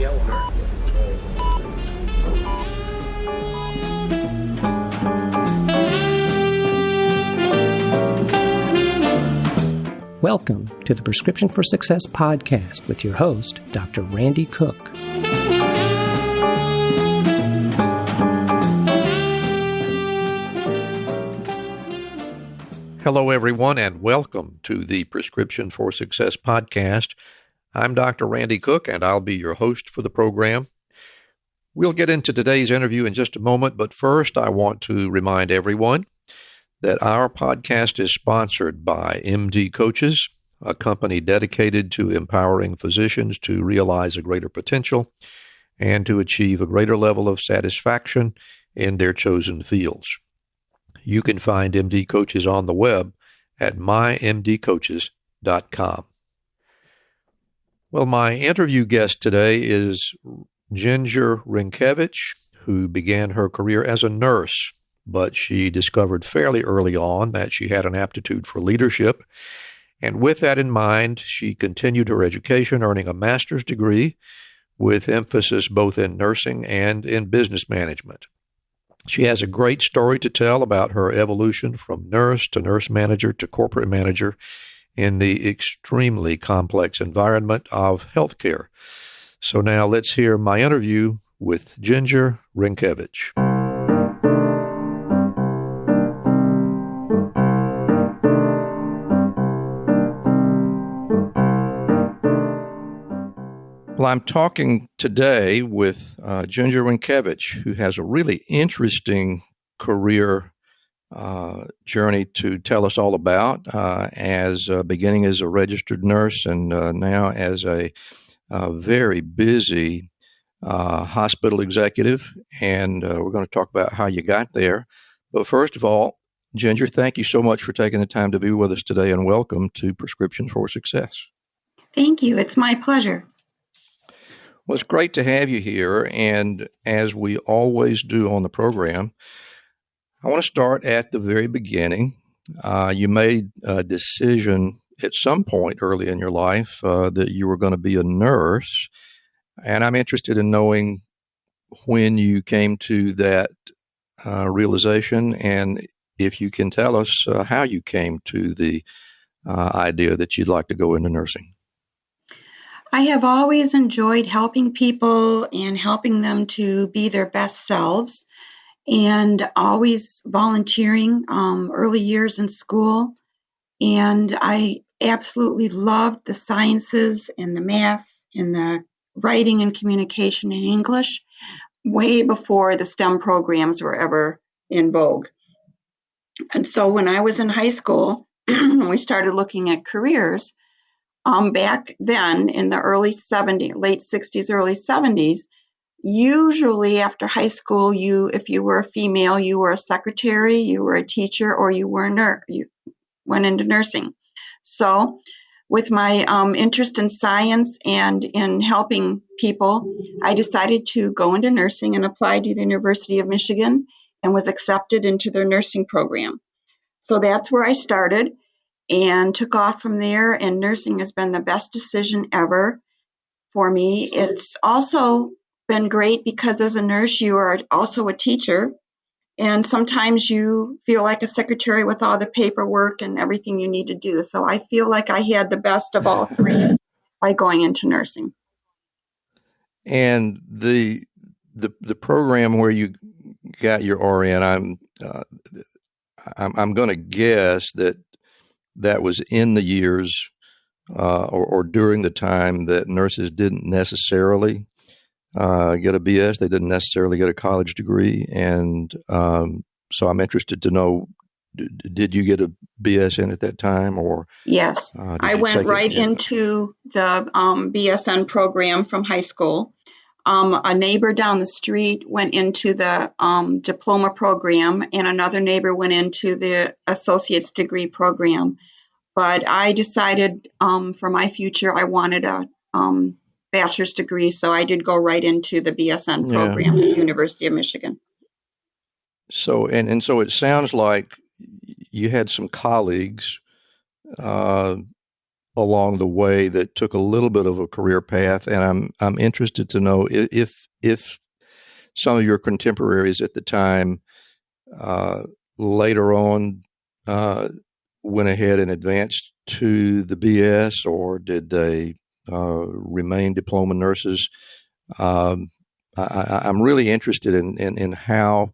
yellow. Welcome to the Prescription for Success podcast with your host, Dr. Randy Cook. Hello, everyone, and welcome to the Prescription for Success podcast. I'm Dr. Randy Cook, and I'll be your host for the program. We'll get into today's interview in just a moment, but first I want to remind everyone that our podcast is sponsored by MD Coaches, a company dedicated to empowering physicians to realize a greater potential and to achieve a greater level of satisfaction in their chosen fields. You can find MD Coaches on the web at mymdcoaches.com. Well, my interview guest today is Ginger Renkiewicz, who began her career as a nurse, but she discovered fairly early on that she had an aptitude for leadership. And with that in mind, she continued her education, earning a master's degree with emphasis both in nursing and in business management. She has a great story to tell about her evolution from nurse to nurse manager to corporate manager in the extremely complex environment of healthcare. So now let's hear my interview with Ginger Renkiewicz. Well, I'm talking today with Ginger Renkiewicz, who has a really interesting career journey to tell us all about, beginning as a registered nurse and now as a very busy hospital executive. And we're going to talk about how you got there. But first of all, Ginger, thank you so much for taking the time to be with us today, and welcome to Prescription for Success. Thank you. It's my pleasure. Well, it's great to have you here, and as we always do on the program, I want to start at the very beginning. You made a decision at some point early in your life that you were going to be a nurse, and I'm interested in knowing when you came to that realization, and if you can tell us how you came to the idea that you'd like to go into nursing. I have always enjoyed helping people and helping them to be their best selves, and always volunteering early years in school. And I absolutely loved the sciences and the math and the writing and communication in English way before the STEM programs were ever in vogue. And so when I was in high school, we started looking at careers. Back then in the late 60s, early 70s, usually after high school, if you were a female, you were a secretary, you were a teacher, or you were a nurse. You went into nursing. So with my interest in science and in helping people, I decided to go into nursing and applied to the University of Michigan and was accepted into their nursing program. So that's where I started and took off from there, and nursing has been the best decision ever for me. It's also been great because as a nurse, you are also a teacher, and sometimes you feel like a secretary with all the paperwork and everything you need to do. So I feel like I had the best of all three by going into nursing. And the program where you got your RN, I'm going to guess that was in the years or during the time that nurses didn't necessarily get a BS. They didn't necessarily get a college degree. And so I'm interested to know, did you get a BSN at that time? Or yes, I went right into the BSN program from high school. A neighbor down the street went into the diploma program, and another neighbor went into the associate's degree program. But I decided for my future, I wanted a bachelor's degree, so I did go right into the BSN program at the University of Michigan. So, and so it sounds like you had some colleagues along the way that took a little bit of a career path, and I'm interested to know if some of your contemporaries at the time later on went ahead and advanced to the BS, or did they remain diploma nurses? I'm really interested in how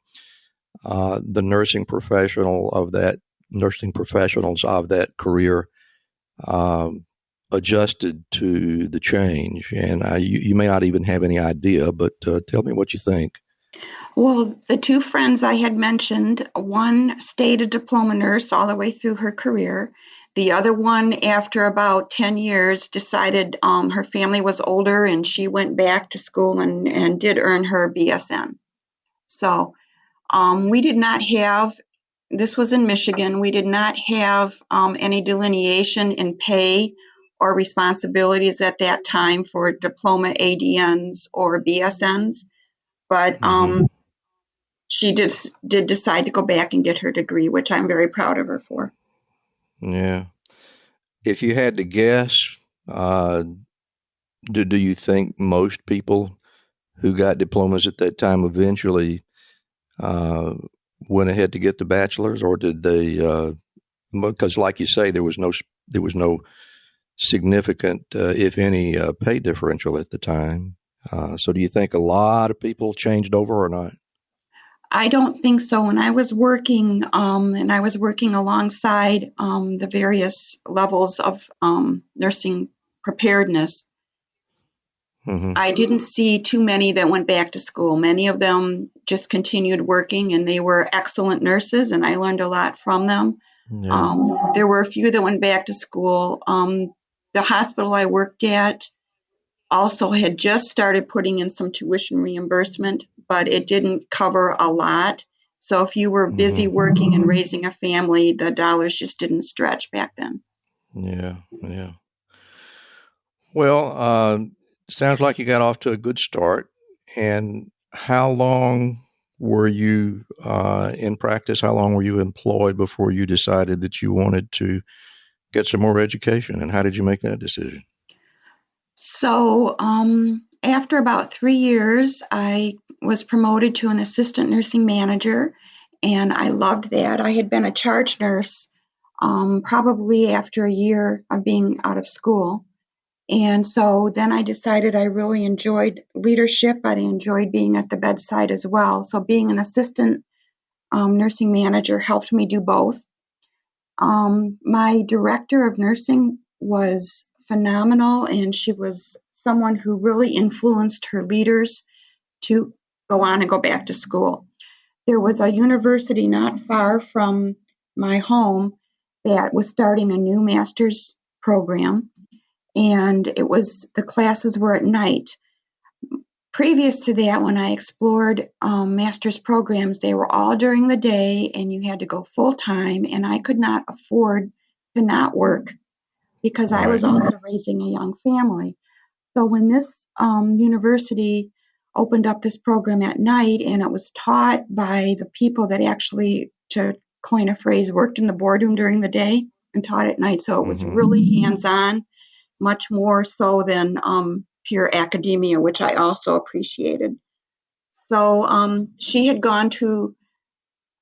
the nursing professionals of that career adjusted to the change. And you may not even have any idea, but tell me what you think. Well, the two friends I had mentioned, one stayed a diploma nurse all the way through her career. The other one, after about 10 years, decided her family was older and she went back to school and did earn her BSN. So we did not have, this was in Michigan, we did not have any delineation in pay or responsibilities at that time for diploma ADNs or BSNs. But she did decide to go back and get her degree, which I'm very proud of her for. Yeah. If you had to guess, do you think most people who got diplomas at that time eventually went ahead to get the bachelor's, or did they? Because, like you say, there was no significant, if any, pay differential at the time. So, do you think a lot of people changed over or not? I don't think so. When I was working, and I was working alongside the various levels of nursing preparedness, I didn't see too many that went back to school. Many of them just continued working, and they were excellent nurses, and I learned a lot from them. Yeah. There were a few that went back to school. The hospital I worked at also had just started putting in some tuition reimbursement, but it didn't cover a lot. So if you were busy working and raising a family, the dollars just didn't stretch back then. Yeah. Well, sounds like you got off to a good start. And how long were you in practice? How long were you employed before you decided that you wanted to get some more education? And how did you make that decision? So after about 3 years, I was promoted to an assistant nursing manager, and I loved that. I had been a charge nurse probably after a year of being out of school. And so then I decided I really enjoyed leadership. I enjoyed being at the bedside as well. So being an assistant nursing manager helped me do both. My director of nursing was phenomenal, and she was someone who really influenced her leaders to go on and go back to school. There was a university not far from my home that was starting a new master's program, and the classes were at night. Previous to that, when I explored master's programs, they were all during the day, and you had to go full time, and I could not afford to not work because I was also raising a young family. So when this university opened up this program at night, and it was taught by the people that actually, to coin a phrase, worked in the boardroom during the day and taught at night, so it was really hands-on, much more so than pure academia, which I also appreciated. So she had gone to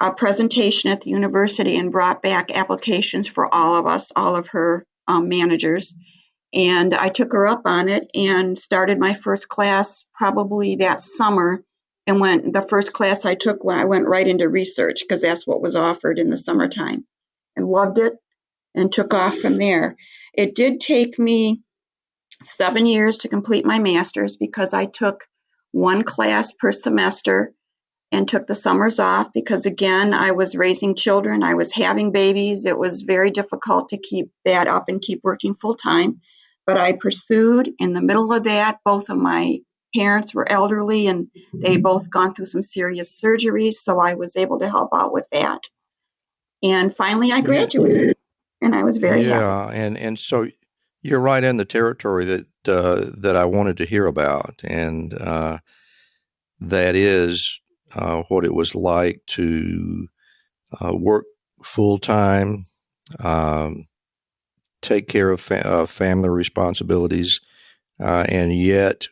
a presentation at the university and brought back applications for all of us, all of her managers. And I took her up on it and started my first class probably that summer. And the first class I took, when I went right into research, because that's what was offered in the summertime, and loved it and took off from there. It did take me 7 years to complete my master's because I took one class per semester and took the summers off because, again, I was raising children. I was having babies. It was very difficult to keep that up and keep working full time. But I pursued. In the middle of that, both of my parents were elderly, and they both gone through some serious surgeries, so I was able to help out with that. And finally, I graduated, and I was very happy. Yeah, and so you're right in the territory that I wanted to hear about, and that is what it was like to work full time, take care of family responsibilities, and yet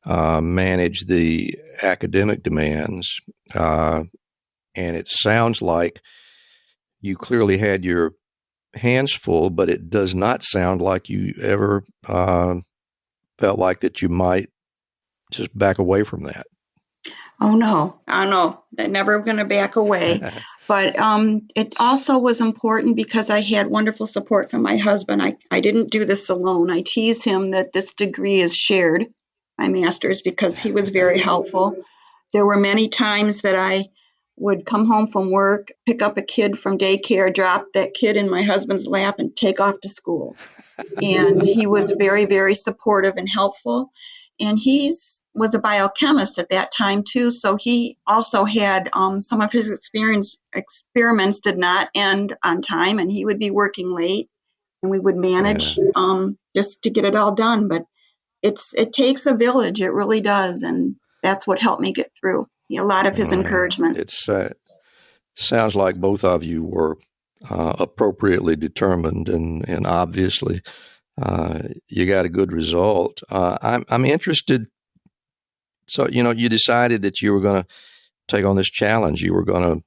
manage the academic demands. And it sounds like you clearly had your hands full, but it does not sound like you ever felt like that you might just back away from that. Oh, no. They're never going to back away. But it also was important because I had wonderful support from my husband. I didn't do this alone. I tease him that this degree is shared, my master's, because he was very helpful. There were many times that I would come home from work, pick up a kid from daycare, drop that kid in my husband's lap, and take off to school. And he was very, very supportive and helpful. And he was a biochemist at that time, too, so he also had some of his experiments did not end on time, and he would be working late, and we would manage just to get it all done. But it takes a village, it really does, and that's what helped me get through. A lot of his encouragement. It sounds like both of you were appropriately determined, and obviously you got a good result. I'm interested. So, you decided that you were going to take on this challenge. You were going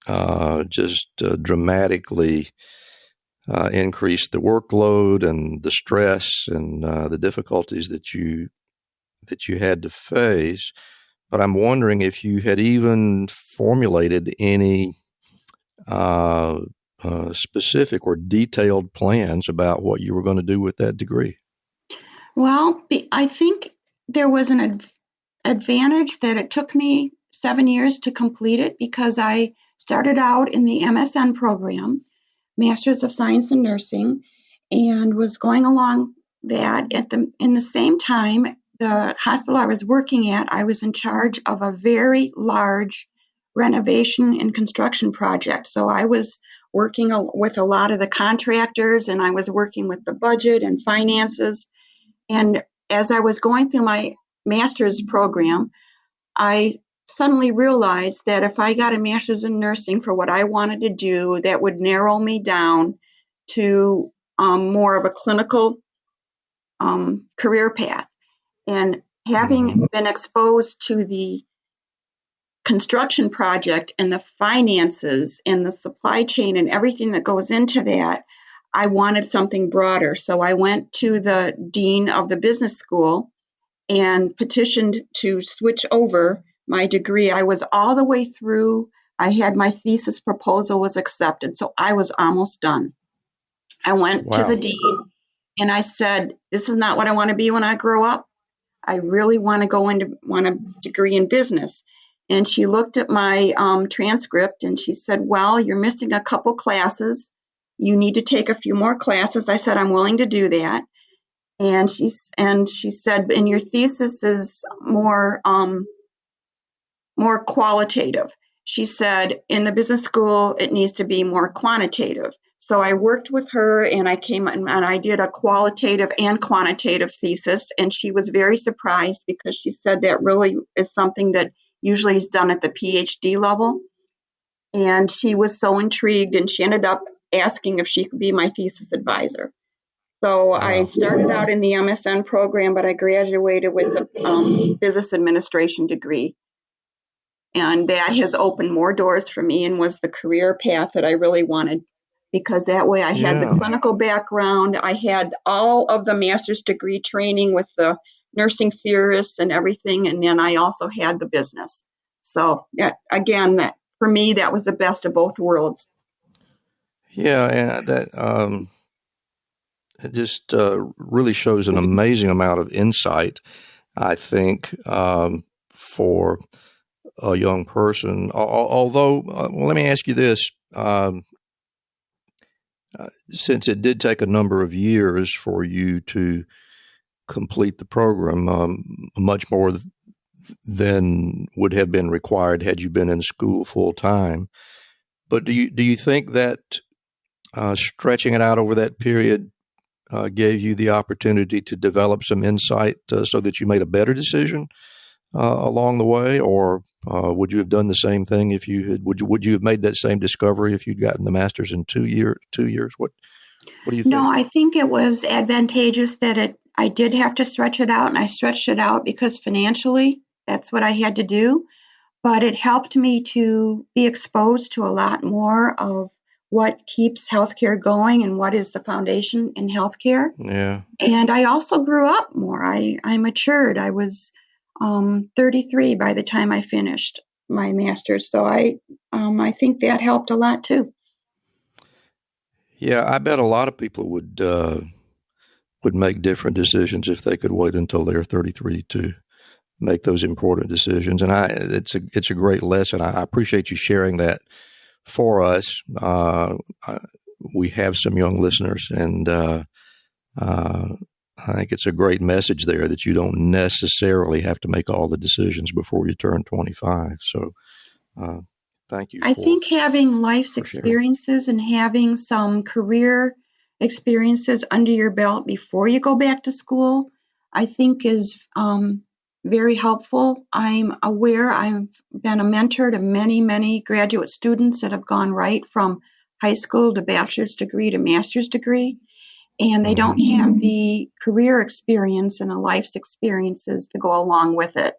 to just dramatically increase the workload and the stress and the difficulties that you had to face. But I'm wondering if you had even formulated any specific or detailed plans about what you were going to do with that degree. Well, I think there was an advantage that it took me 7 years to complete it because I started out in the MSN program, Masters of Science in Nursing, and was going along that. In the same time, the hospital I was working at, I was in charge of a very large renovation and construction project. So I was working with a lot of the contractors, and I was working with the budget and finances. And as I was going through my master's program, I suddenly realized that if I got a master's in nursing for what I wanted to do, that would narrow me down to more of a clinical career path. And having been exposed to the construction project and the finances and the supply chain and everything that goes into that, I wanted something broader. So I went to the dean of the business school and petitioned to switch over my degree. I was all the way through. I had my thesis proposal was accepted, so I was almost done. I went to the dean and I said, this is not what I want to be when I grow up. I really want a degree in business. And she looked at my transcript and she said, well, you're missing a couple classes. You need to take a few more classes. I said, I'm willing to do that. And she said, and your thesis is more qualitative. She said, in the business school, it needs to be more quantitative. So I worked with her and I came and I did a qualitative and quantitative thesis. And she was very surprised because she said that really is something that usually is done at the PhD level. And she was so intrigued and she ended up asking if she could be my thesis advisor. So I started out in the MSN program, but I graduated with a business administration degree. And that has opened more doors for me and was the career path that I really wanted, because that way I had the clinical background. I had all of the master's degree training with the nursing theorists and everything. And then I also had the business. So that for me, that was the best of both worlds. Yeah, and that it just really shows an amazing amount of insight, I think, for a young person. Although, let me ask you this. Since it did take a number of years for you to complete the program, much more than would have been required had you been in school full time. But do you think that stretching it out over that period gave you the opportunity to develop some insight so that you made a better decision along the way, or would you have done the same thing if you had? Would you have made that same discovery if you'd gotten the master's in 2 years? What What do you No, think? I think it was advantageous that I did have to stretch it out, and I stretched it out because financially, that's what I had to do. But it helped me to be exposed to a lot more of what keeps healthcare going and what is the foundation in healthcare. Yeah. And I also grew up more. I matured. I was 33 by the time I finished my master's, so I think that helped a lot too. Yeah, I bet a lot of people would make different decisions if they could wait until they're 33 to make those important decisions. And it's a great lesson. I appreciate you sharing that for us. We have some young listeners, and I think it's a great message there that you don't necessarily have to make all the decisions before you turn 25. So thank you I for think having life's sharing. experiences and having some career experiences under your belt before you go back to school, I think is very helpful. I'm aware I've been a mentor to many, many graduate students that have gone right from high school to bachelor's degree to master's degree, and they don't have the career experience and the life's experiences to go along with it.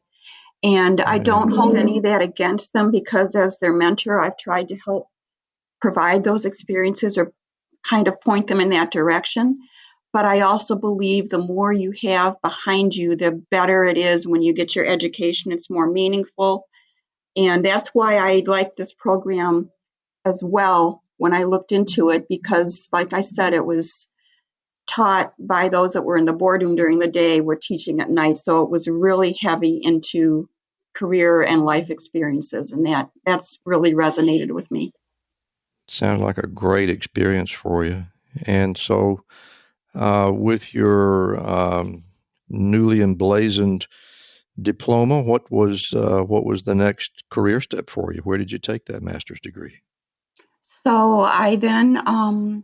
And I don't hold any of that against them because as their mentor, I've tried to help provide those experiences or kind of point them in that direction. But I also believe the more you have behind you, the better it is when you get your education. It's more meaningful. And that's why I like this program as well when I looked into it, because like I said, it was taught by those that were in the boardroom during the day, were teaching at night. So it was really heavy into career and life experiences. And that's really resonated with me. Sounds like a great experience for you. And so with your newly emblazoned diploma, what was the next career step for you? Where did you take that master's degree? So I then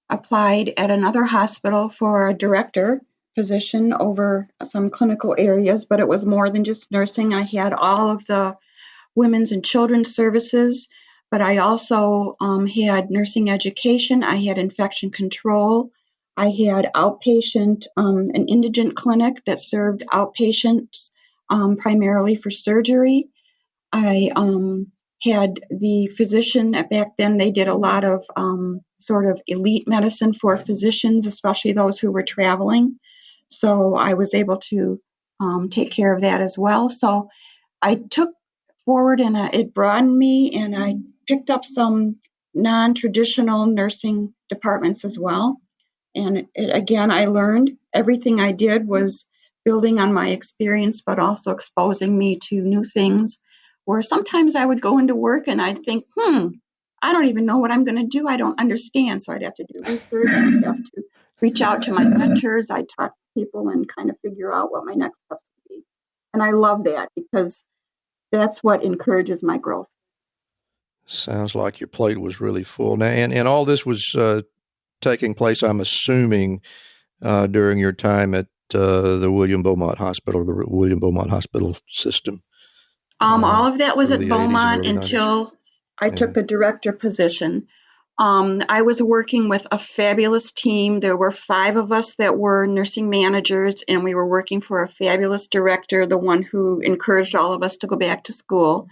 applied at another hospital for a director position over some clinical areas, but it was more than just nursing. I had all of the women's and children's services, but I also had nursing education. I had infection control. I had outpatient, an indigent clinic that served outpatients primarily for surgery. I had the physician back then. They did a lot of sort of elite medicine for physicians, especially those who were traveling. So I was able to take care of that as well. So I took forward and it broadened me, and I picked up some non-traditional nursing departments as well. And again, I learned everything I did was building on my experience, but also exposing me to new things where sometimes I would go into work and I'd think, I don't even know what I'm going to do. I don't understand. So I'd have to do research. I'd have to reach out to my mentors. I'd talk to people and kind of figure out what my next steps would be. And I love that because that's what encourages my growth. Sounds like your plate was really full. Now, and all this was taking place, I'm assuming, during your time at the William Beaumont Hospital, the William Beaumont Hospital system. All of that was at Beaumont 80s until I took the director position. I was working with a fabulous team. There were 5 of us that were nursing managers, and we were working for a fabulous director, the one who encouraged all of us to go back to school.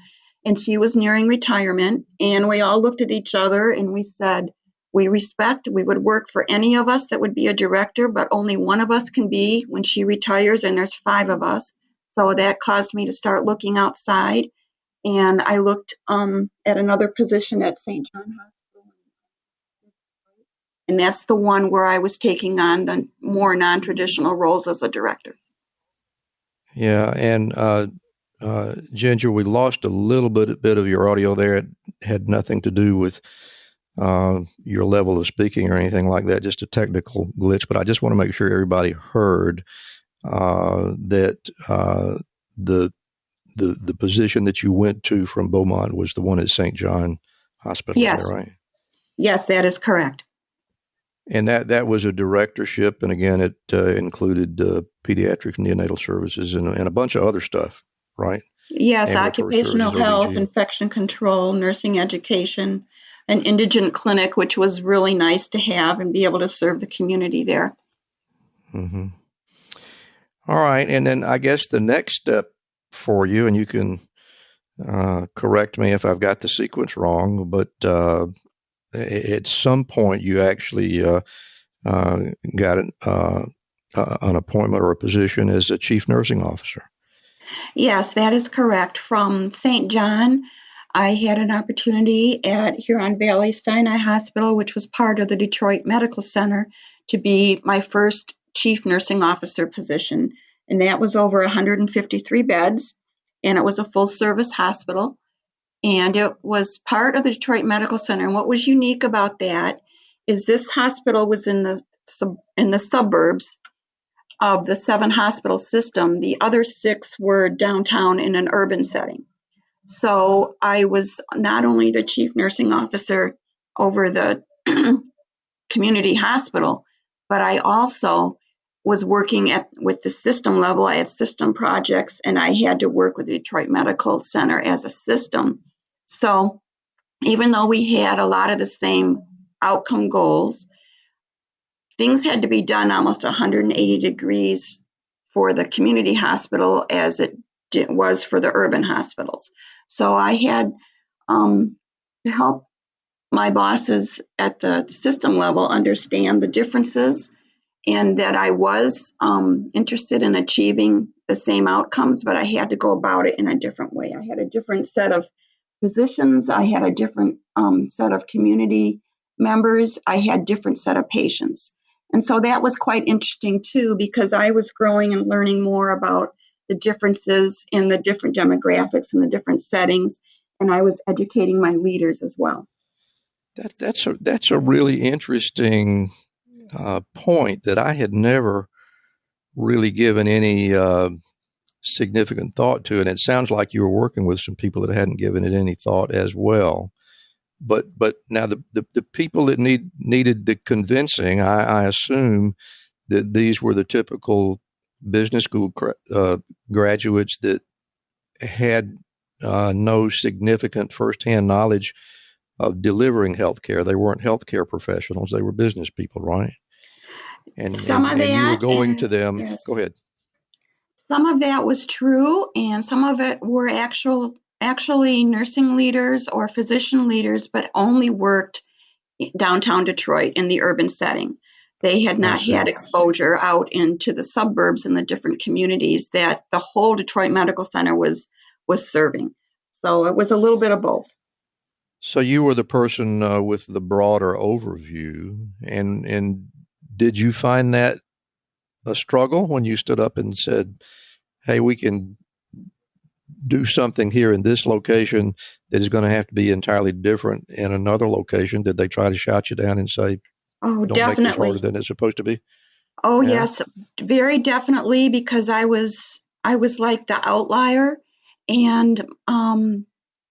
And she was nearing retirement, and we all looked at each other and we said, we would work for any of us that would be a director, but only one of us can be when she retires, and there's 5 of us. So that caused me to start looking outside, and I looked at another position at St. John Hospital. And that's the one where I was taking on the more non-traditional roles as a director. Yeah, and Ginger, we lost a little bit of your audio there. It had nothing to do with your level of speaking or anything like that, just a technical glitch. But I just want to make sure everybody heard that the position that you went to from Beaumont was the one at St. John Hospital. Yes. Is that right? Yes, that is correct. And that was a directorship, and again, it included pediatric neonatal services and a bunch of other stuff, right? Yes, Ambulatory occupational services, health, OBG. infection control, nursing education, an indigent clinic, which was really nice to have and be able to serve the community there. Mm-hmm. All right. And then I guess the next step for you, and you can correct me if I've got the sequence wrong, but at some point you actually got an appointment or a position as a chief nursing officer. Yes, that is correct. From St. John, I had an opportunity at Huron Valley Sinai Hospital, which was part of the Detroit Medical Center, to be my first chief nursing officer position. And that was over 153 beds, and it was a full-service hospital. And it was part of the Detroit Medical Center. And what was unique about that is this hospital was in the suburbs of the 7 hospital system. The other 6 were downtown in an urban setting. So I was not only the chief nursing officer over the community hospital, but I also was working with the system level. I had system projects, and I had to work with the Detroit Medical Center as a system. So even though we had a lot of the same outcome goals, things had to be done almost 180 degrees for the community hospital as it was for the urban hospitals. So I had to help my bosses at the system level understand the differences, and that I was interested in achieving the same outcomes, but I had to go about it in a different way. I had a different set of physicians. I had a different set of community members. I had different set of patients. And so that was quite interesting too, because I was growing and learning more about the differences in the different demographics and the different settings, and I was educating my leaders as well. That's a really interesting point that I had never really given any significant thought to, and it sounds like you were working with some people that hadn't given it any thought as well. But now the people that needed the convincing, I assume that these were the typical business school graduates that had no significant firsthand knowledge of delivering healthcare. They weren't healthcare professionals; they were business people, right? And you were going to them. Yes. Go ahead. Some of that was true, and some of it were actually nursing leaders or physician leaders, but only worked downtown Detroit in the urban setting. They had not had exposure out into the suburbs and the different communities that the whole Detroit Medical Center was serving. So it was a little bit of both. So you were the person with the broader overview, and did you find that a struggle when you stood up and said, hey, we can do something here in this location that is going to have to be entirely different in another location? Did they try to shout you down and say, oh, don't definitely make this harder than it's supposed to be? Oh, yeah. Yes, very definitely, because I was like the outlier, and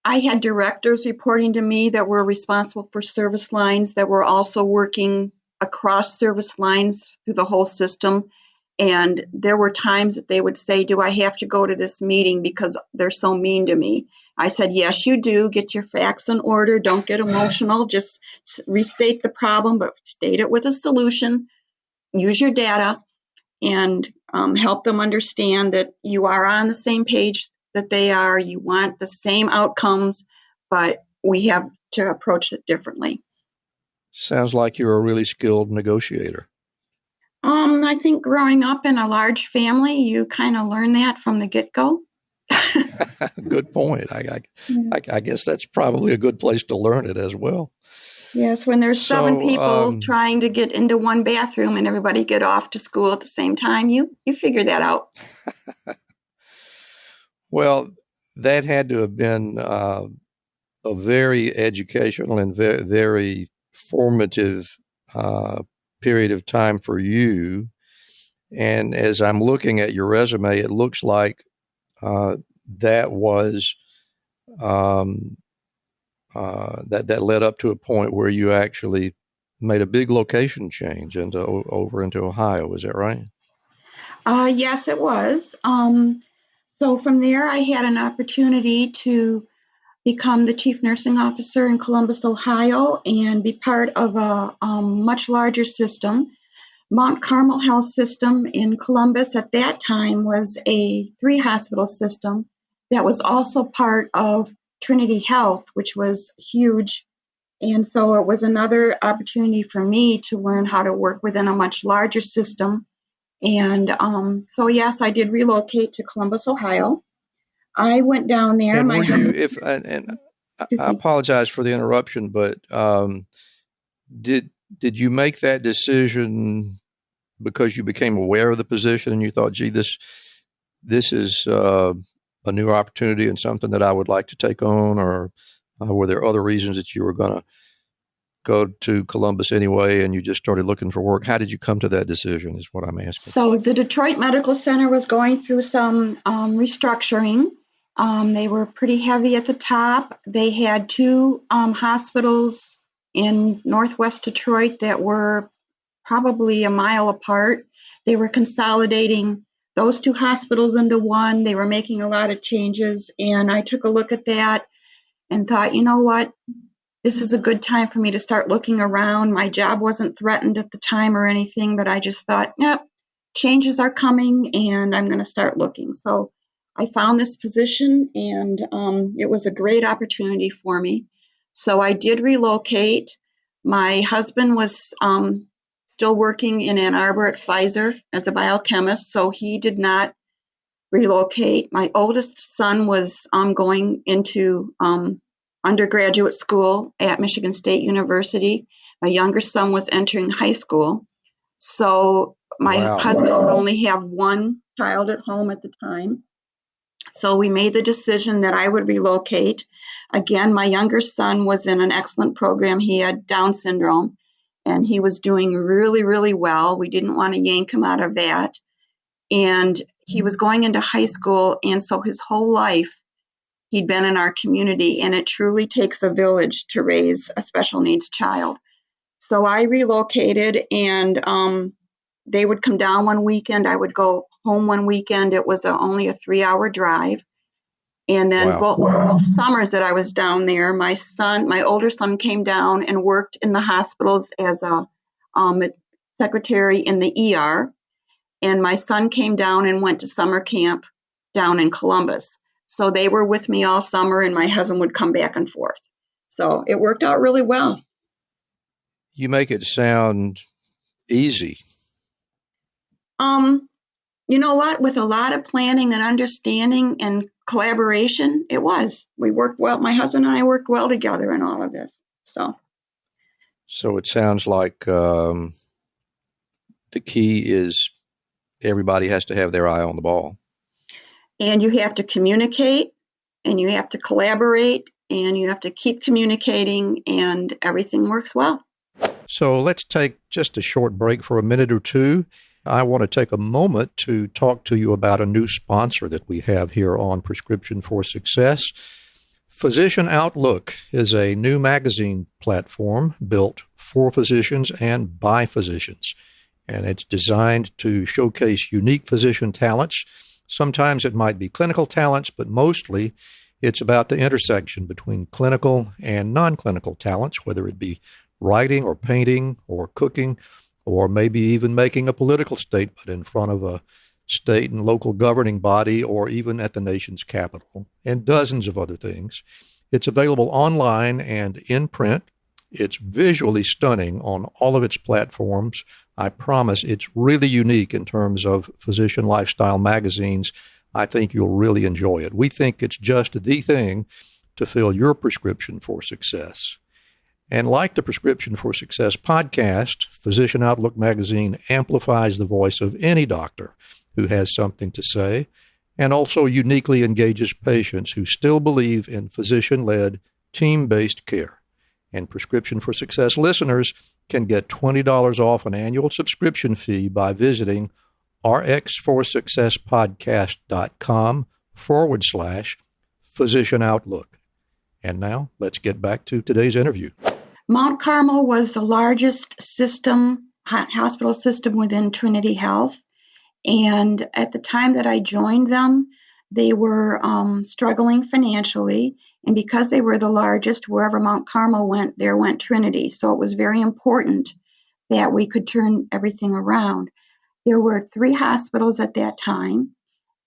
I had directors reporting to me that were responsible for service lines that were also working across service lines through the whole system. And there were times that they would say, do I have to go to this meeting because they're so mean to me? I said, yes, you do. Get your facts in order. Don't get emotional. Just restate the problem, but state it with a solution. Use your data and help them understand that you are on the same page that they are. You want the same outcomes, but we have to approach it differently. Sounds like you're a really skilled negotiator. I think growing up in a large family, you kind of learn that from the get-go. Good point. I guess that's probably a good place to learn it as well. Yes, when there's 7 people trying to get into one bathroom and everybody get off to school at the same time, you figure that out. Well, that had to have been a very educational and very, very formative period of time for you. And as I'm looking at your resume, it looks like that was that led up to a point where you actually made a big location change over into Ohio. Is that right? Yes, it was. So from there, I had an opportunity to become the chief nursing officer in Columbus, Ohio, and be part of a much larger system. Mount Carmel Health System in Columbus at that time was a 3-hospital system that was also part of Trinity Health, which was huge. And so it was another opportunity for me to learn how to work within a much larger system. And so, yes, I did relocate to Columbus, Ohio. I went down there. And I apologize for the interruption, but did you make that decision because you became aware of the position and you thought, gee, this is a new opportunity and something that I would like to take on, or were there other reasons that you were going to go to Columbus anyway and you just started looking for work? How did you come to that decision is what I'm asking. So the Detroit Medical Center was going through some restructuring. They were pretty heavy at the top. They had 2 hospitals in Northwest Detroit that were probably a mile apart. They were consolidating those 2 hospitals into one. They were making a lot of changes, and I took a look at that and thought, you know what, this is a good time for me to start looking around. My job wasn't threatened at the time or anything, but I just thought, yep, changes are coming and I'm going to start looking. So I found this position, and it was a great opportunity for me. So I did relocate. My husband was still working in Ann Arbor at Pfizer as a biochemist, so he did not relocate. My oldest son was going into undergraduate school at Michigan State University. My younger son was entering high school. So my husband would only have 1 child at home at the time. So we made the decision that I would relocate. Again, my younger son was in an excellent program. He had Down syndrome, and he was doing really, really well. We didn't want to yank him out of that. And he was going into high school, and so his whole life he'd been in our community, and it truly takes a village to raise a special needs child. So I relocated, and they would come down one weekend. I would go home one weekend. It was only a 3-hour drive. And then both summers that I was down there, my older son came down and worked in the hospitals as a secretary in the ER. And my son came down and went to summer camp down in Columbus. So they were with me all summer, and my husband would come back and forth. So it worked out really well. You make it sound easy. You know what? With a lot of planning and understanding and collaboration, it was. We worked well. My husband and I worked well together in all of this. So it sounds like the key is everybody has to have their eye on the ball. And you have to communicate, and you have to collaborate, and you have to keep communicating, and everything works well. So let's take just a short break for a minute or two. I want to take a moment to talk to you about a new sponsor that we have here on Prescription for Success. Physician Outlook is a new magazine platform built for physicians and by physicians, and it's designed to showcase unique physician talents. Sometimes it might be clinical talents, but mostly it's about the intersection between clinical and non-clinical talents, whether it be writing or painting or cooking, or maybe even making a political statement in front of a state and local governing body, or even at the nation's capital, and dozens of other things. It's available online and in print. It's visually stunning on all of its platforms. I promise it's really unique in terms of physician lifestyle magazines. I think you'll really enjoy it. We think it's just the thing to fill your prescription for success. And like the Prescription for Success podcast, Physician Outlook magazine amplifies the voice of any doctor who has something to say, and also uniquely engages patients who still believe in physician-led, team-based care. And Prescription for Success listeners can get $20 off an annual subscription fee by visiting rxforsuccesspodcast.com/Physician Outlook. And now let's get back to today's interview. Mount Carmel was the largest hospital system within Trinity Health. And at the time that I joined them, They were struggling financially, and because they were the largest, wherever Mount Carmel went, there went Trinity. So it was very important that we could turn everything around. There were 3 hospitals at that time,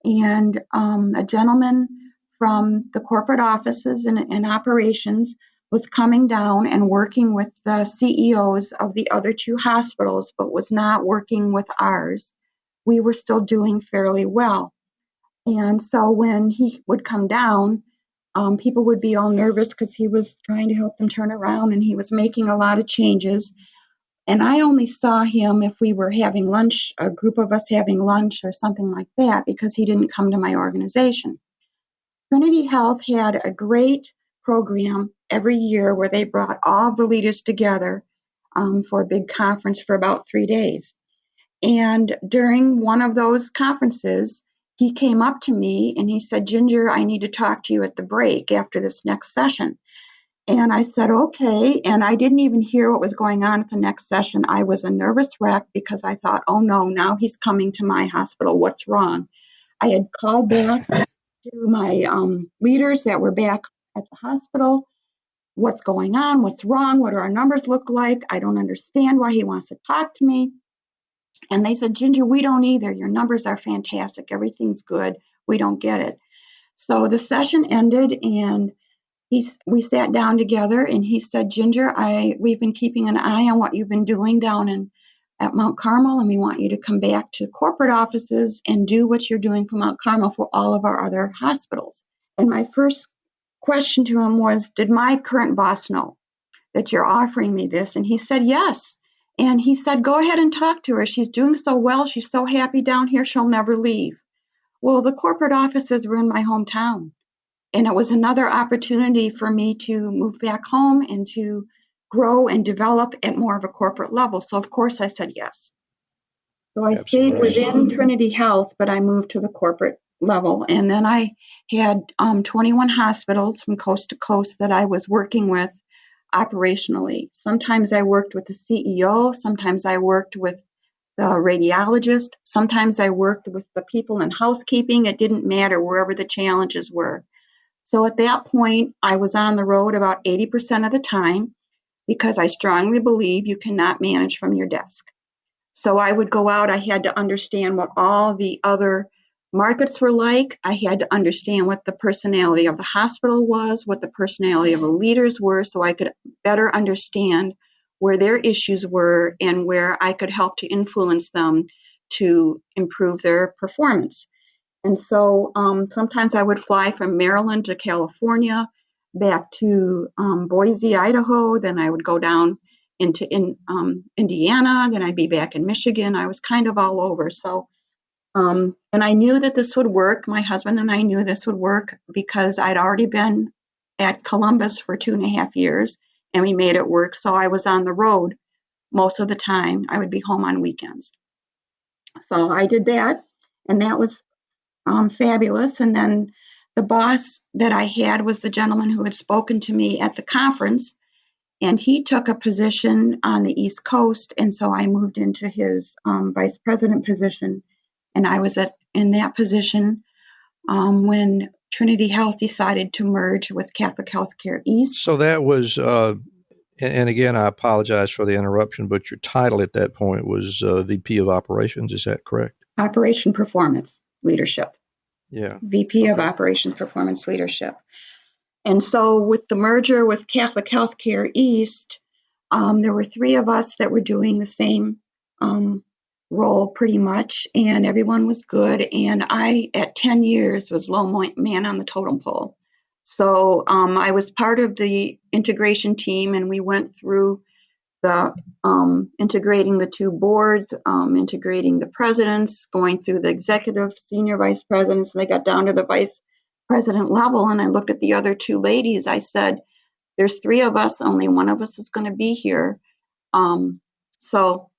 and a gentleman from the corporate offices and operations was coming down and working with the CEOs of the other 2 hospitals, but was not working with ours. We were still doing fairly well. And so when he would come down, people would be all nervous because he was trying to help them turn around, and he was making a lot of changes. And I only saw him if we were having lunch, a group of us having lunch or something like that, because he didn't come to my organization. Trinity Health had a great program every year where they brought all of the leaders together for a big conference for about 3 days. And during one of those conferences, he came up to me and he said, "Ginger, I need to talk to you at the break after this next session." And I said, "Okay." And I didn't even hear what was going on at the next session. I was a nervous wreck because I thought, oh no, now he's coming to my hospital. What's wrong? I had called back to my leaders that were back at the hospital. What's going on? What's wrong? What do our numbers look like? I don't understand why he wants to talk to me. And they said, "Ginger, we don't either. Your numbers are fantastic. Everything's good. We don't get it." So the session ended, and we sat down together, and he said, "Ginger, we've been keeping an eye on what you've been doing down at Mount Carmel, and we want you to come back to corporate offices and do what you're doing for Mount Carmel for all of our other hospitals." And my first question to him was, "Did my current boss know that you're offering me this?" And he said, "Yes." And he said, "Go ahead and talk to her. She's doing so well. She's so happy down here. She'll never leave." Well, the corporate offices were in my hometown. And it was another opportunity for me to move back home and to grow and develop at more of a corporate level. So, of course, I said yes. So I stayed within Trinity Health, but I moved to the corporate level. And then I had 21 hospitals from coast to coast that I was working with operationally. Sometimes I worked with the CEO. Sometimes I worked with the radiologist. Sometimes I worked with the people in housekeeping. It didn't matter, wherever the challenges were. So at that point, I was on the road about 80% of the time because I strongly believe you cannot manage from your desk. So I would go out. I had to understand what all the other markets were like. I had to understand what the personality of the hospital was, what the personality of the leaders were, so I could better understand where their issues were and where I could help to influence them to improve their performance. And so sometimes I would fly from Maryland to California, back to Boise, Idaho. Then I would go down into Indiana. Then I'd be back in Michigan. I was kind of all over. So, and I knew that this would work. My husband and I knew this would work because I'd already been at Columbus for 2.5 years, and we made it work. So I was on the road most of the time. I would be home on weekends. So I did that, and that was fabulous. And then the boss that I had was the gentleman who had spoken to me at the conference, and he took a position on the East Coast, and so I moved into his vice president position, and I was in that position when Trinity Health decided to merge with Catholic Healthcare East. So that was, and again, I apologize for the interruption, but your title at that point was VP of Operations. Is that correct? Operation Performance Leadership. Yeah. VP of Operations Performance Leadership. And so with the merger with Catholic Healthcare East, there were 3 of us that were doing the same role pretty much, and everyone was good. And I, at 10 years, was low man on the totem pole. So I was part of the integration team, and we went through the integrating the 2 boards, integrating the presidents, going through the executive senior vice presidents, and they got down to the vice president level. And I looked at the other 2 ladies. I said, "There's 3 of us, only one of us is going to be here." So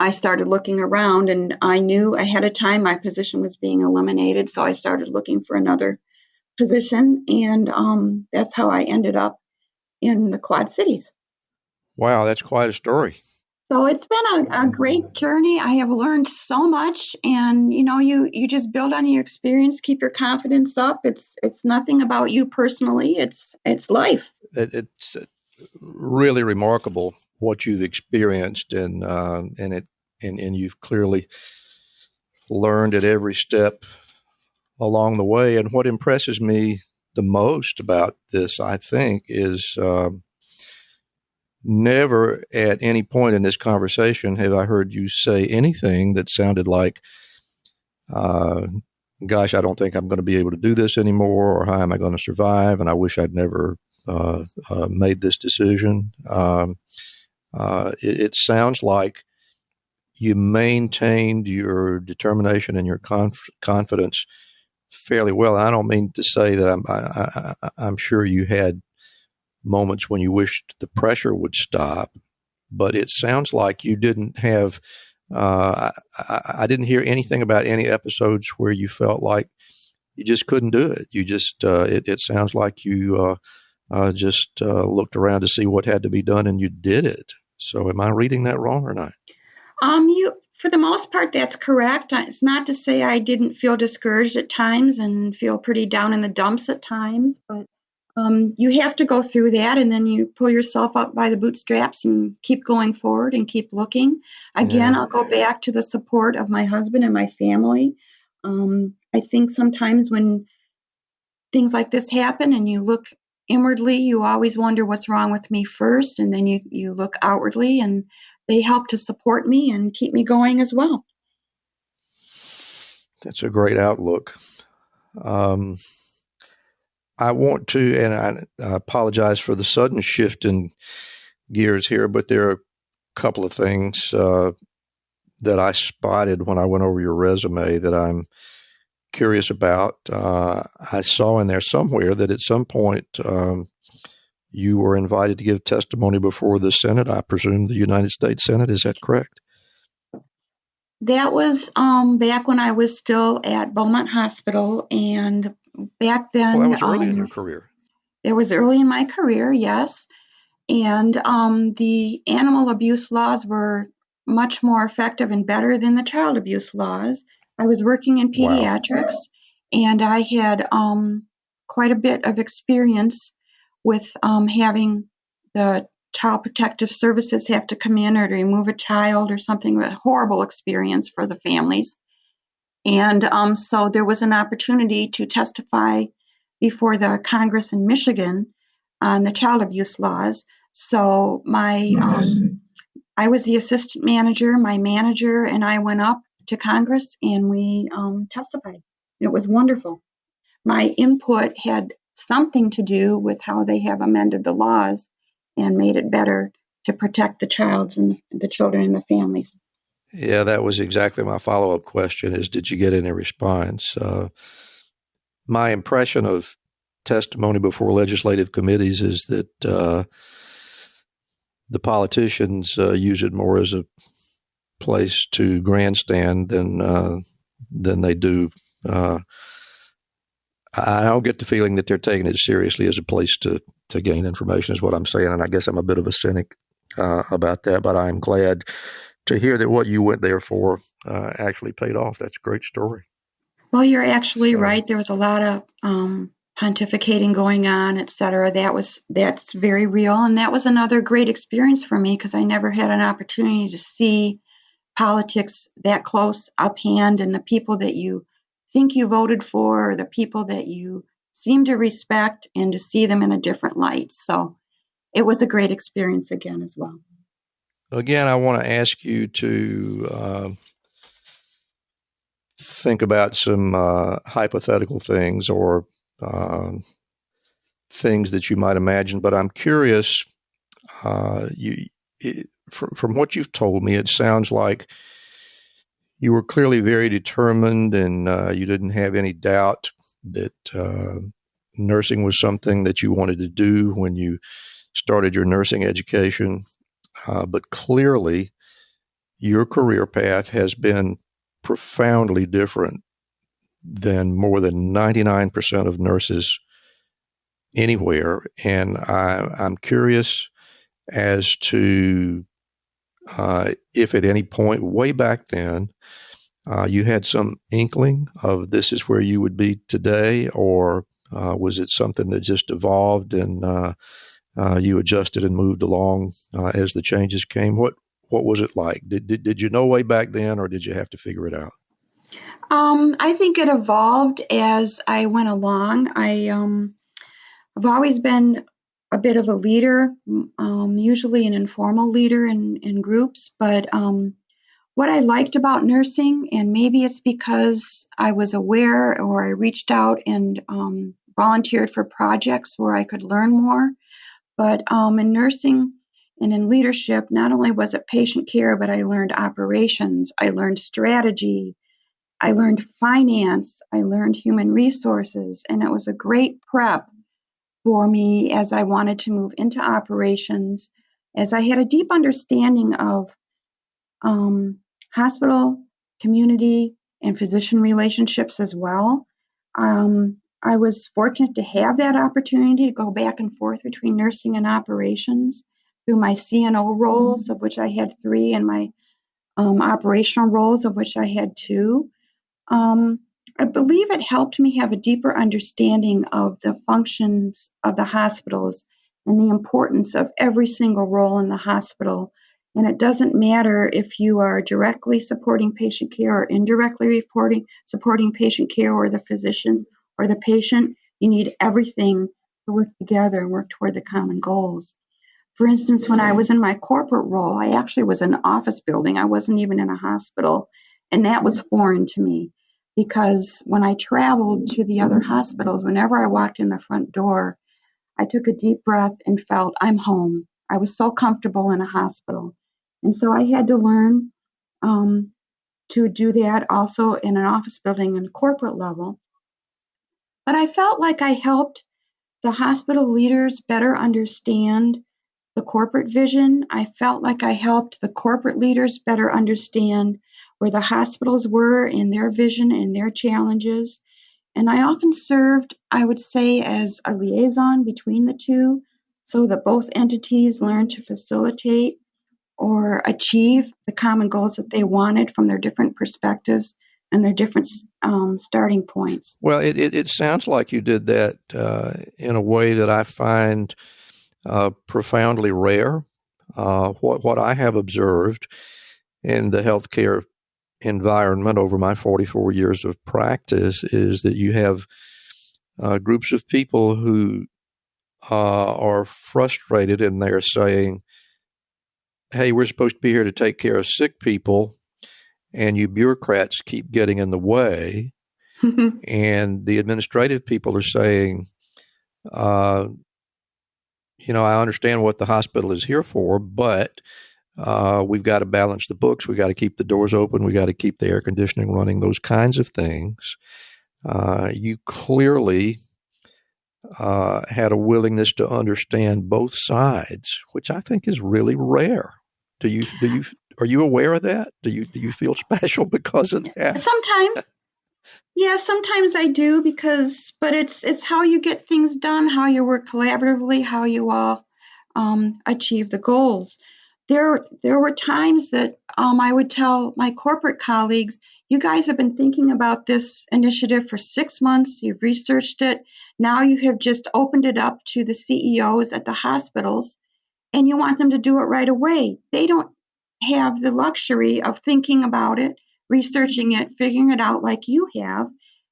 I started looking around, and I knew ahead of time my position was being eliminated. So I started looking for another position, and that's how I ended up in the Quad Cities. Wow, that's quite a story. So it's been a great journey. I have learned so much, and you just build on your experience, keep your confidence up. It's nothing about you personally. It's life. It's really remarkable what you've experienced, and you've clearly learned at every step along the way. And what impresses me the most about this, I think, is never at any point in this conversation have I heard you say anything that sounded like, gosh, I don't think I'm going to be able to do this anymore, or how am I going to survive? And I wish I'd never made this decision. It sounds like you maintained your determination and your confidence fairly well. I don't mean to say that I'm sure you had moments when you wished the pressure would stop, but it sounds like you didn't have, I didn't hear anything about any episodes where you felt like you just couldn't do it. You just, it sounds like you just looked around to see what had to be done and you did it. So am I reading that wrong or not? For the most part, that's correct. It's not to say I didn't feel discouraged at times and feel pretty down in the dumps at times, but you have to go through that, and then you pull yourself up by the bootstraps and keep going forward and keep looking. Again, I'll go back to the support of my husband and my family. I think sometimes when things like this happen and you look inwardly, you always wonder what's wrong with me first, and then you look outwardly, and they help to support me and keep me going as well. That's a great outlook. I want to, and I apologize for the sudden shift in gears here, but there are a couple of things that I spotted when I went over your resume that I'm curious about. I saw in there somewhere that at some point you were invited to give testimony before the Senate, I presume the United States Senate. Is that correct? That was back when I was still at Beaumont Hospital, and back then... Well, that was early in your career. It was early in my career, yes. And the animal abuse laws were much more effective and better than the child abuse laws. I was working in pediatrics, and I had quite a bit of experience with having the Child Protective Services have to come in or to remove a child or something, a horrible experience for the families. And so there was an opportunity to testify before the Congress in Michigan on the child abuse laws. So I was the assistant manager, my manager, and I went up to Congress and we testified. It was wonderful. My input had something to do with how they have amended the laws and made it better to protect the children and the families. Yeah, that was exactly my follow-up question is, did you get any response? My impression of testimony before legislative committees is that the politicians use it more as a place to grandstand than they do. I don't get the feeling that they're taking it seriously as a place to gain information is what I'm saying, and I guess I'm a bit of a cynic about that, but I'm glad to hear that what you went there for actually paid off. That's a great story. Well, you're actually right. There was a lot of pontificating going on, et cetera. That's very real, and that was another great experience for me because I never had an opportunity to see politics that close up hand, and the people that you think you voted for, or the people that you seem to respect, and to see them in a different light. So it was a great experience again as well. Again, I want to ask you to think about some hypothetical things or things that you might imagine, but I'm curious, from what you've told me, it sounds like you were clearly very determined and you didn't have any doubt that nursing was something that you wanted to do when you started your nursing education. But clearly, your career path has been profoundly different than more than 99% of nurses anywhere. And I'm curious as to if at any point way back then you had some inkling of this is where you would be today, or was it something that just evolved and you adjusted and moved along as the changes came? What was it like? Did you know way back then, or did you have to figure it out? I think it evolved as I went along. I've always been a bit of a leader, usually an informal leader in groups, but what I liked about nursing, and maybe it's because I was aware or I reached out and volunteered for projects where I could learn more, but in nursing and in leadership, not only was it patient care, but I learned operations, I learned strategy, I learned finance, I learned human resources, and it was a great prep for me as I wanted to move into operations, as I had a deep understanding of hospital, community, and physician relationships as well. I was fortunate to have that opportunity to go back and forth between nursing and operations through my CNO roles, of which I had 3, and my operational roles, of which I had 2. I believe it helped me have a deeper understanding of the functions of the hospitals and the importance of every single role in the hospital. And it doesn't matter if you are directly supporting patient care or indirectly supporting patient care, or the physician or the patient. You need everything to work together and work toward the common goals. For instance, when I was in my corporate role, I actually was in an office building. I wasn't even in a hospital, and that was foreign to me, because when I traveled to the other hospitals, whenever I walked in the front door, I took a deep breath and felt I'm home. I was so comfortable in a hospital. And so I had to learn to do that also in an office building and corporate level. But I felt like I helped the hospital leaders better understand the corporate vision. I felt like I helped the corporate leaders better understand where the hospitals were in their vision and their challenges. And I often served, I would say, as a liaison between the two, so that both entities learned to facilitate or achieve the common goals that they wanted from their different perspectives and their different starting points. Well, it sounds like you did that in a way that I find profoundly rare. What I have observed in the healthcare environment over my 44 years of practice is that you have groups of people who are frustrated, and they're saying, hey, we're supposed to be here to take care of sick people, and you bureaucrats keep getting in the way. And the administrative people are saying, I understand what the hospital is here for, but we've got to balance the books. We've got to keep the doors open. We've got to keep the air conditioning running, those kinds of things. You clearly had a willingness to understand both sides, which I think is really rare. Are you aware of that? Do you feel special because of that? Sometimes. Yeah, sometimes I do, but it's how you get things done, how you work collaboratively, how you all achieve the goals. There were times that I would tell my corporate colleagues, you guys have been thinking about this initiative for 6 months, you've researched it, now you have just opened it up to the CEOs at the hospitals, and you want them to do it right away. They don't have the luxury of thinking about it, researching it, figuring it out like you have.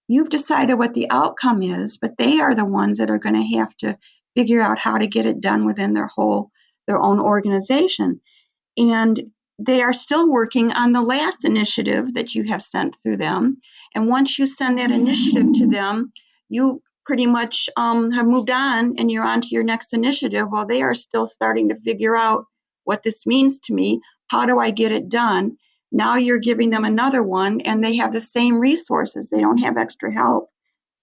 You've decided what the outcome is, but they are the ones that are going to have to figure out how to get it done within their own organization. And they are still working on the last initiative that you have sent through them. And once you send that initiative to them, you pretty much have moved on and you're on to your next initiative, while they are still starting to figure out what this means to me. How do I get it done? Now you're giving them another one, and they have the same resources. They don't have extra help.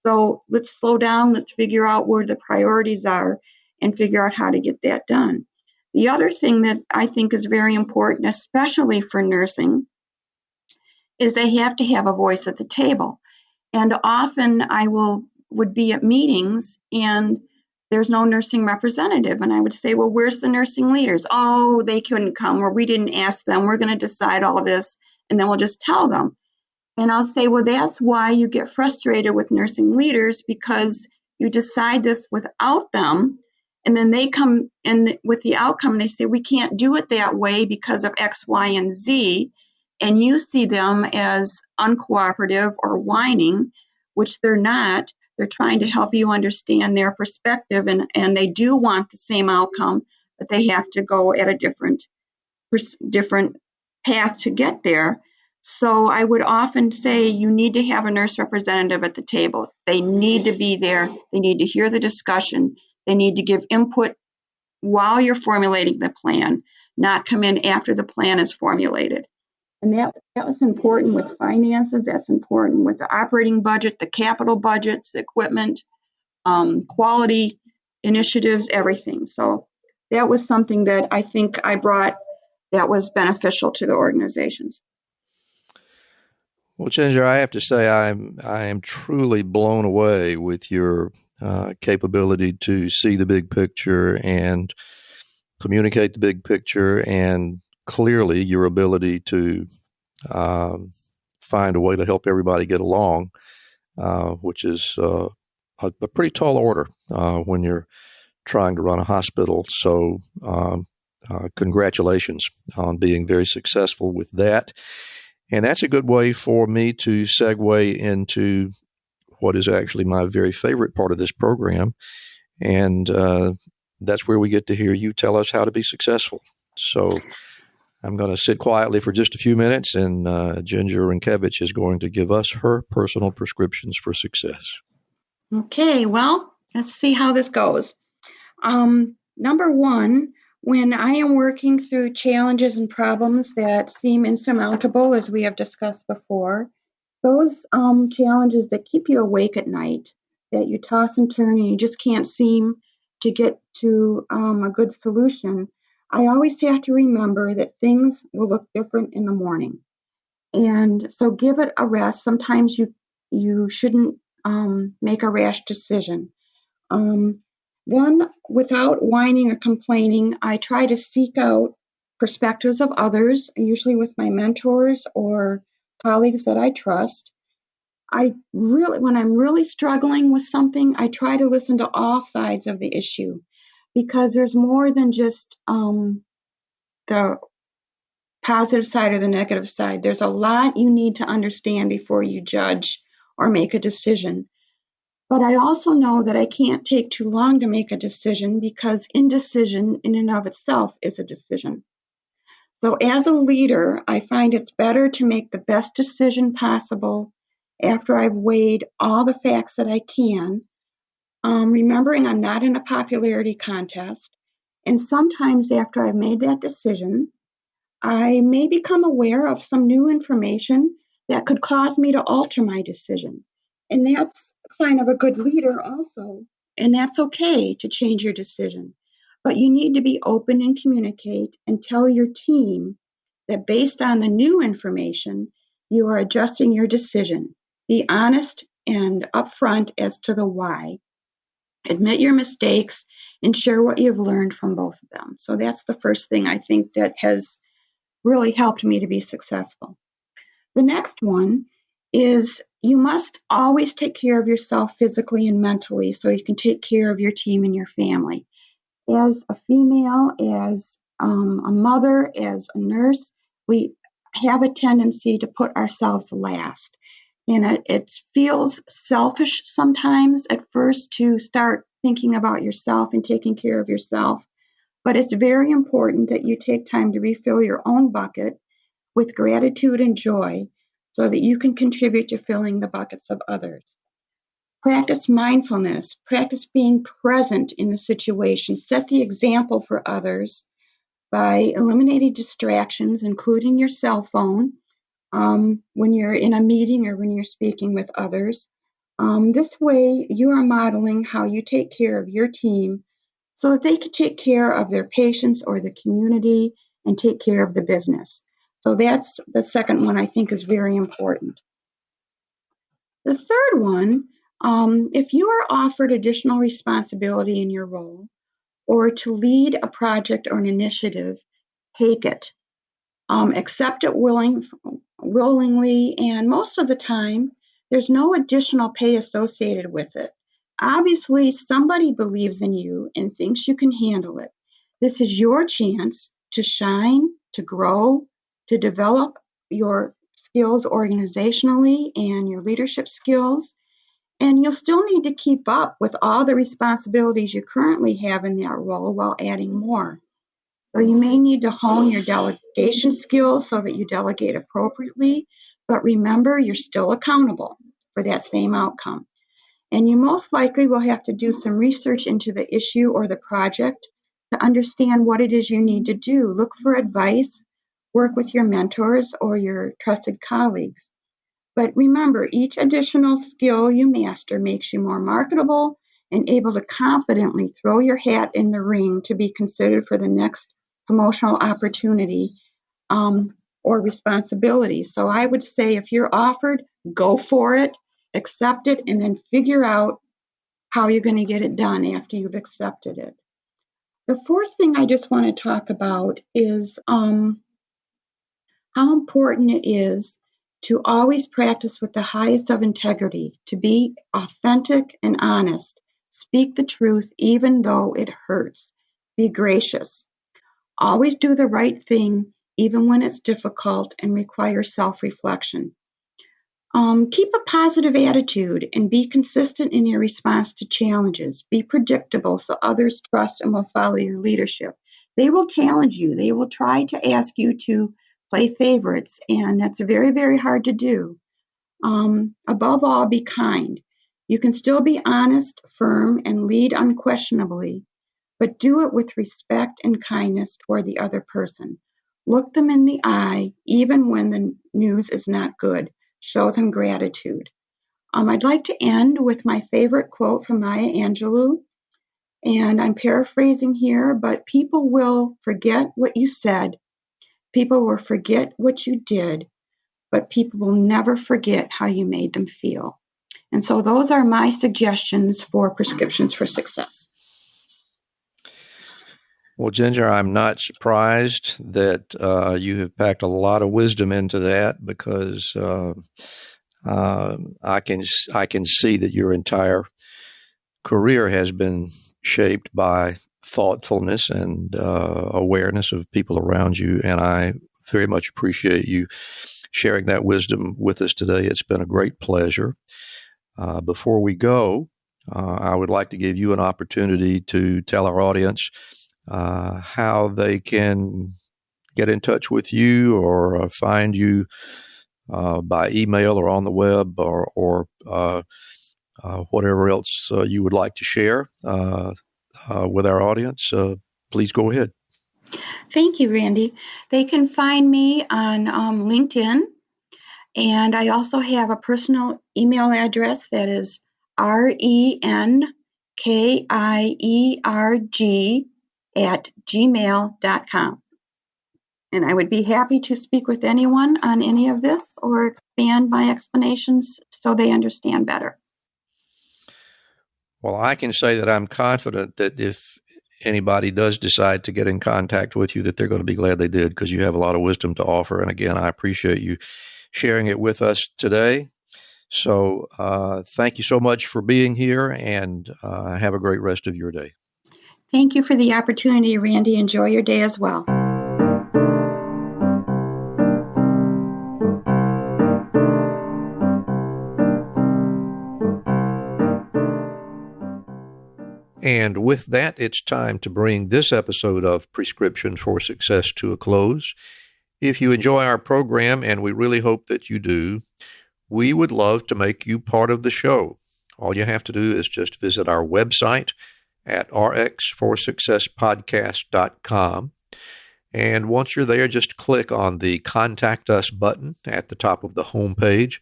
So let's slow down. Let's figure out where the priorities are and figure out how to get that done. The other thing that I think is very important, especially for nursing, is they have to have a voice at the table. And often I would be at meetings, and there's no nursing representative. And I would say, well, where's the nursing leaders? Oh, they couldn't come, or we didn't ask them. We're going to decide all of this, and then we'll just tell them. And I'll say, well, that's why you get frustrated with nursing leaders, because you decide this without them, and then they come in with the outcome, and they say, we can't do it that way because of X, Y, and Z, and you see them as uncooperative or whining, which they're not. They're trying to help you understand their perspective, and they do want the same outcome, but they have to go at a different path to get there. So I would often say you need to have a nurse representative at the table. They need to be there. They need to hear the discussion. They need to give input while you're formulating the plan, not come in after the plan is formulated. And that was important with finances. That's important with the operating budget, the capital budgets, the equipment, quality initiatives, everything. So that was something that I think I brought that was beneficial to the organizations. Well, Ginger, I have to say I am truly blown away with your capability to see the big picture and communicate the big picture, and clearly your ability to find a way to help everybody get along, which is a pretty tall order when you're trying to run a hospital. So congratulations on being very successful with that. And that's a good way for me to segue into what is actually my very favorite part of this program. And that's where we get to hear you tell us how to be successful. So I'm going to sit quietly for just a few minutes, and Ginger Renkiewicz is going to give us her personal prescriptions for success. Okay, well, let's see how this goes. Number one, when I am working through challenges and problems that seem insurmountable, as we have discussed before, those challenges that keep you awake at night, that you toss and turn and you just can't seem to get to a good solution, I always have to remember that things will look different in the morning. And so give it a rest. Sometimes you shouldn't make a rash decision. Then, without whining or complaining, I try to seek out perspectives of others, usually with my mentors or colleagues that I trust. When I'm really struggling with something, I try to listen to all sides of the issue, because there's more than just the positive side or the negative side. There's a lot you need to understand before you judge or make a decision. But I also know that I can't take too long to make a decision, because indecision in and of itself is a decision. So as a leader, I find it's better to make the best decision possible after I've weighed all the facts that I can, remembering I'm not in a popularity contest. And sometimes after I've made that decision, I may become aware of some new information that could cause me to alter my decision. And that's a sign of a good leader also. And that's okay to change your decision. But you need to be open and communicate and tell your team that based on the new information, you are adjusting your decision. Be honest and upfront as to the why. Admit your mistakes and share what you've learned from both of them. So that's the first thing I think that has really helped me to be successful. The next one is you must always take care of yourself physically and mentally so you can take care of your team and your family. As a female, as a mother, as a nurse, we have a tendency to put ourselves last. And it feels selfish sometimes at first to start thinking about yourself and taking care of yourself. But it's very important that you take time to refill your own bucket with gratitude and joy so that you can contribute to filling the buckets of others. Practice mindfulness, practice being present in the situation. Set the example for others by eliminating distractions, including your cell phone, when you're in a meeting or when you're speaking with others. This way, you are modeling how you take care of your team so that they can take care of their patients or the community and take care of the business. So that's the second one I think is very important. The third one If you are offered additional responsibility in your role or to lead a project or an initiative, take it. Accept it willingly, and most of the time, there's no additional pay associated with it. Obviously, somebody believes in you and thinks you can handle it. This is your chance to shine, to grow, to develop your skills organizationally and your leadership skills. And you'll still need to keep up with all the responsibilities you currently have in that role while adding more. So you may need to hone your delegation skills so that you delegate appropriately, but remember, you're still accountable for that same outcome. And you most likely will have to do some research into the issue or the project to understand what it is you need to do. Look for advice, work with your mentors or your trusted colleagues. But remember, each additional skill you master makes you more marketable and able to confidently throw your hat in the ring to be considered for the next promotional opportunity or responsibility. So I would say if you're offered, go for it, accept it, and then figure out how you're going to get it done after you've accepted it. The fourth thing I just want to talk about is how important it is to always practice with the highest of integrity, to be authentic and honest, speak the truth even though it hurts, be gracious. Always do the right thing, even when it's difficult and requires self-reflection. Keep a positive attitude and be consistent in your response to challenges. Be predictable so others trust and will follow your leadership. They will challenge you. They will try to ask you to play favorites, and that's very, very hard to do. Above all, be kind. You can still be honest, firm, and lead unquestionably, but do it with respect and kindness toward the other person. Look them in the eye, even when the news is not good. Show them gratitude. I'd like to end with my favorite quote from Maya Angelou, and I'm paraphrasing here, but people will forget what you said, people will forget what you did, but people will never forget how you made them feel. And so those are my suggestions for prescriptions for success. Well, Ginger, I'm not surprised that you have packed a lot of wisdom into that, because I can see that your entire career has been shaped by thoughtfulness and awareness of people around you, and I very much appreciate you sharing that wisdom with us today. It's been a great pleasure. Before we go, I would like to give you an opportunity to tell our audience how they can get in touch with you or find you by email or on the web or whatever else you would like to share with our audience. Please go ahead. Thank you, Randy. They can find me on LinkedIn, and I also have a personal email address that is renkierg@gmail.com. And I would be happy to speak with anyone on any of this or expand my explanations so they understand better. Well, I can say that I'm confident that if anybody does decide to get in contact with you, that they're going to be glad they did, because you have a lot of wisdom to offer. And again, I appreciate you sharing it with us today. So thank you so much for being here, and have a great rest of your day. Thank you for the opportunity, Randy. Enjoy your day as well. And with that, it's time to bring this episode of Prescription for Success to a close. If you enjoy our program, and we really hope that you do, we would love to make you part of the show. All you have to do is just visit our website at rxforsuccesspodcast.com. And once you're there, just click on the Contact Us button at the top of the home page.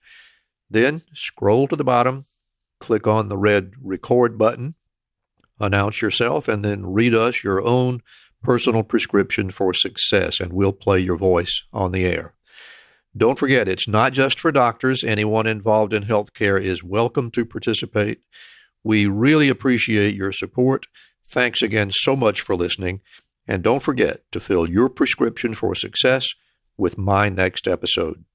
Then scroll to the bottom, click on the red Record button, announce yourself, and then read us your own personal prescription for success, and we'll play your voice on the air. Don't forget, it's not just for doctors. Anyone involved in healthcare is welcome to participate. We really appreciate your support. Thanks again so much for listening. And don't forget to fill your prescription for success with my next episode.